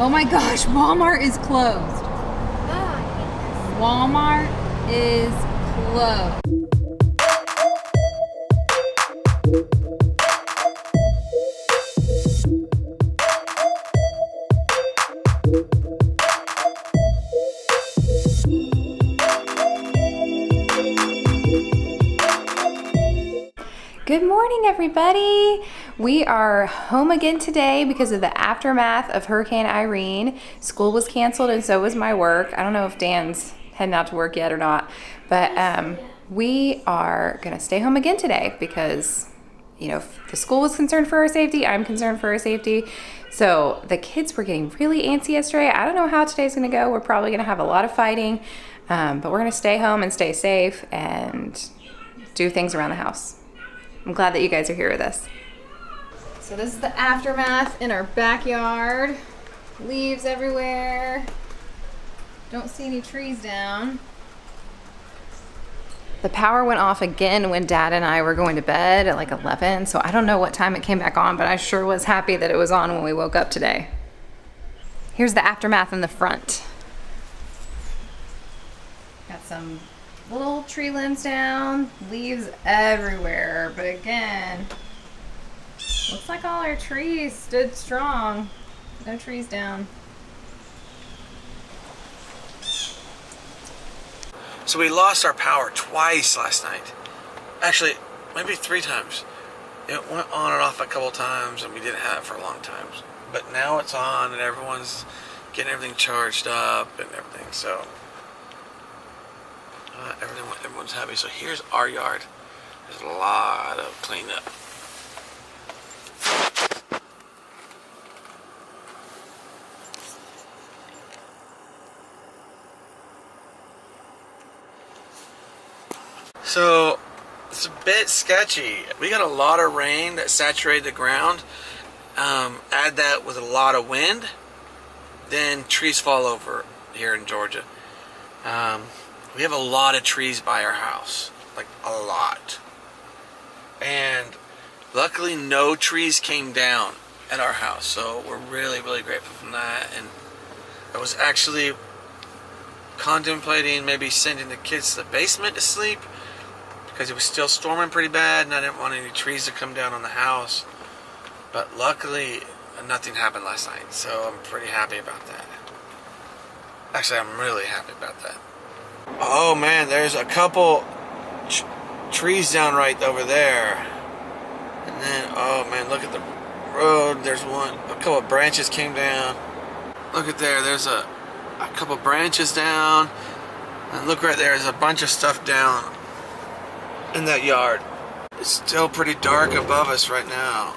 Oh my gosh, Walmart is closed. Walmart is closed. Good morning, everybody. We are home again today because of the aftermath of Hurricane Irene. School was canceled and so was my work. I don't know if Dan's heading out to work yet or not, but we are gonna stay home again today because, you know, the school was concerned for our safety. I'm concerned for our safety. So the kids were getting really antsy yesterday. I don't know how today's gonna go. We're probably gonna have a lot of fighting, but we're gonna stay home and stay safe and do things around the house. I'm glad that you guys are here with us. So this is the aftermath in our backyard. Leaves everywhere. Don't see any trees down. The power went off again when Dad and I were going to bed at like 11, so I don't know what time it came back on, but I sure was happy that it was on when we woke up today. Here's the aftermath in the front. Got some little tree limbs down, leaves everywhere, but again, looks like all our trees stood strong. No trees down. So we lost our power twice last night. Actually, maybe 3 times. It went on and off a couple times and we didn't have it for a long time. But now it's on and everyone's getting everything charged up and everything, so everyone's happy. So here's our yard. There's a lot of cleanup. So it's a bit sketchy. We got a lot of rain that saturated the ground. Add that with a lot of wind, then trees fall over here in Georgia. We have a lot of trees by our house, like a lot. And luckily no trees came down at our house, so we're really, really grateful for that. And I was actually contemplating maybe sending the kids to the basement to sleep because it was still storming pretty bad and I didn't want any trees to come down on the house. But luckily nothing happened last night, so I'm pretty happy about that. Actually, I'm really happy about that. Oh man, there's a couple trees down right over there. And then, oh man, look at the road. There's one, a couple of branches came down. Look at there, there's a couple branches down. And look right there, there's a bunch of stuff down in that yard. It's still pretty dark above us right now.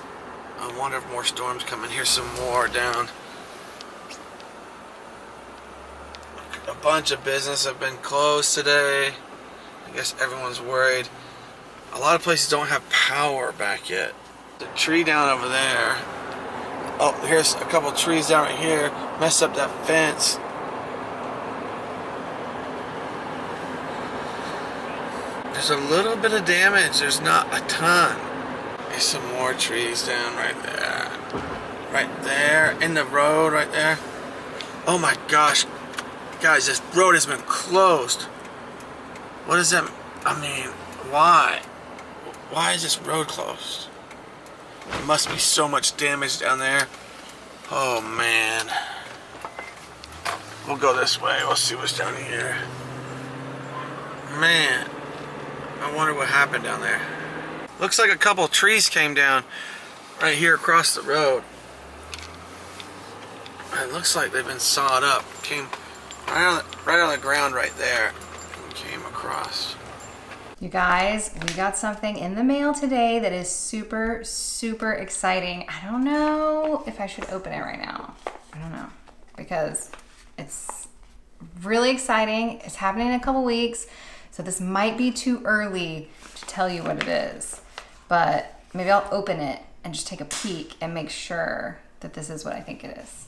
I wonder if more storms coming. Here's some more down. A bunch of business have been closed today. I guess everyone's worried. A lot of places don't have power back yet. The tree down over there. Oh, here's a couple of trees down right here. Messed up that fence. There's a little bit of damage. There's not a ton. There's some more trees down right there. Right there. In the road right there. Oh my gosh. Guys, this road has been closed. What does that, I mean, why? Why is this road closed? There must be so much damage down there. Oh man. We'll go this way. We'll see what's down here. Man, I wonder what happened down there. Looks like a couple trees came down right here across the road. It looks like they've been sawed up. Came right on the ground right there and came across. You guys, we got something in the mail today that is super, super exciting. I don't know if I should open it right now. I don't know, because it's really exciting. It's happening in a couple weeks, so this might be too early to tell you what it is, but maybe I'll open it and just take a peek and make sure that this is what I think it is.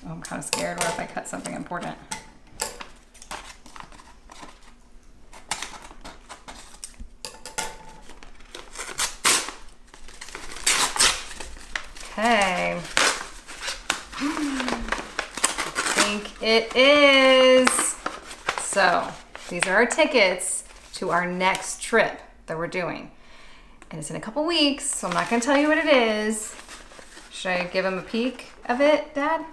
Oh, I'm kind of scared. What if I cut something important? Okay. think it is. So these are our tickets to our next trip that we're doing. And it's in a couple weeks, so I'm not gonna tell you what it is. Should I give him a peek of it, Dad?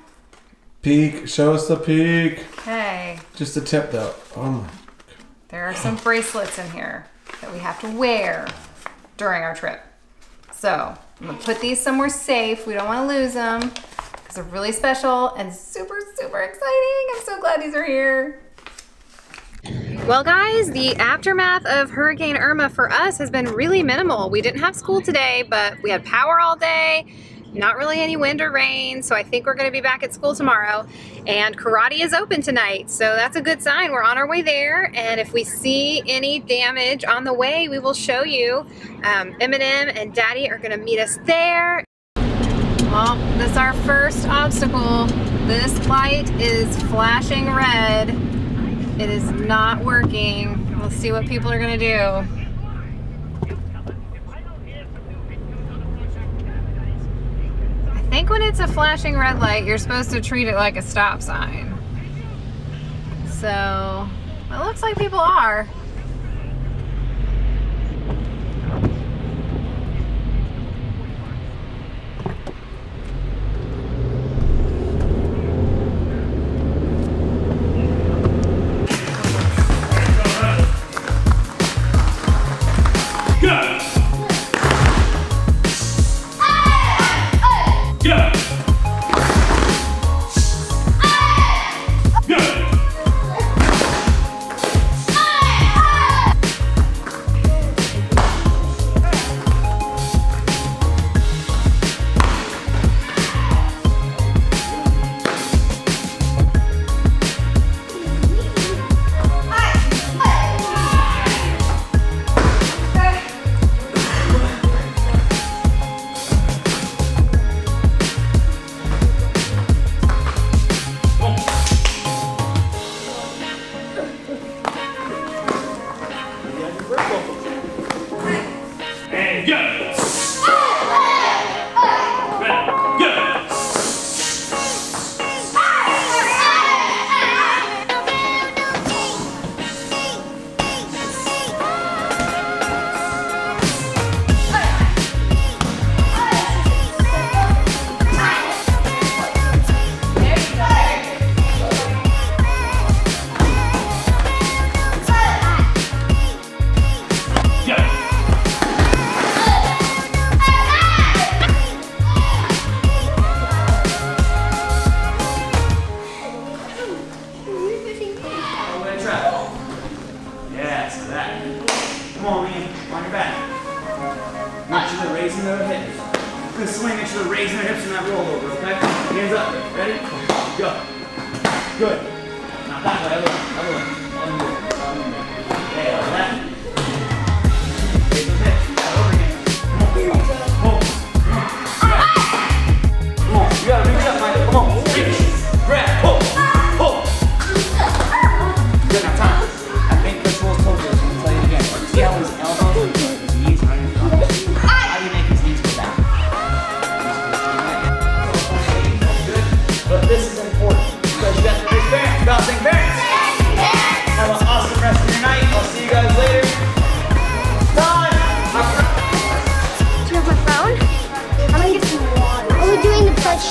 Peek, show us the peek. Okay. Just a tip though. Oh my. There are some bracelets in here that we have to wear during our trip. So I'm gonna put these somewhere safe. We don't wanna lose them because they're really special and super, super exciting. I'm so glad these are here. Well guys, the aftermath of Hurricane Irma for us has been really minimal. We didn't have school today, but we had power all day. Not really any wind or rain, so I think we're gonna be back at school tomorrow. And karate is open tonight, so that's a good sign. We're on our way there, and if we see any damage on the way, we will show you. Eminem and Daddy are gonna meet us there. Well, this is our first obstacle. This light is flashing red. It is not working. We'll see what people are gonna do. I think when it's a flashing red light, you're supposed to treat it like a stop sign. So, it looks like people are.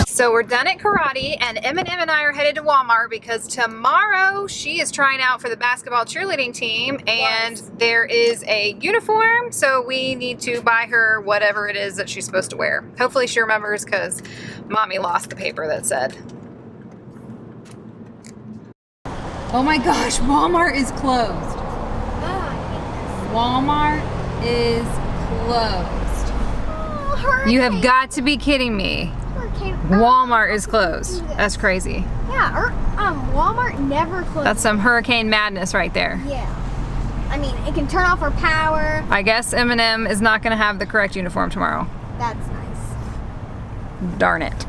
So we're done at karate, and Eminem and I are headed to Walmart because tomorrow she is trying out for the basketball cheerleading team, and there is a uniform, so we need to buy her whatever it is that she's supposed to wear. Hopefully she remembers because Mommy lost the paper that said. Oh my gosh, Walmart is closed. Walmart is closed. Oh, you have got to be kidding me. Walmart is closed. That's crazy. Yeah, Walmart never closes. That's some hurricane madness right there. Yeah. I mean, it can turn off our power. I guess Eminem is not going to have the correct uniform tomorrow. That's nice. Darn it.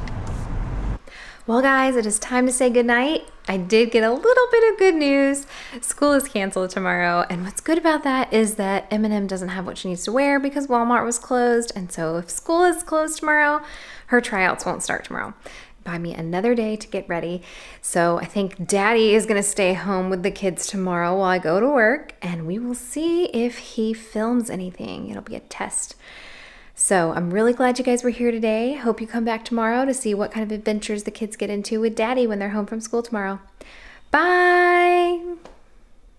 Well guys, it is time to say goodnight. I did get a little bit of good news. School is canceled tomorrow, and what's good about that is that Eminem doesn't have what she needs to wear because Walmart was closed, and so if school is closed tomorrow, her tryouts won't start tomorrow. buy me another day to get ready. So I think Daddy is going to stay home with the kids tomorrow while I go to work, and we will see if he films anything. It'll be a test. So I'm really glad you guys were here today. Hope you come back tomorrow to see what kind of adventures the kids get into with Daddy when they're home from school tomorrow. Bye!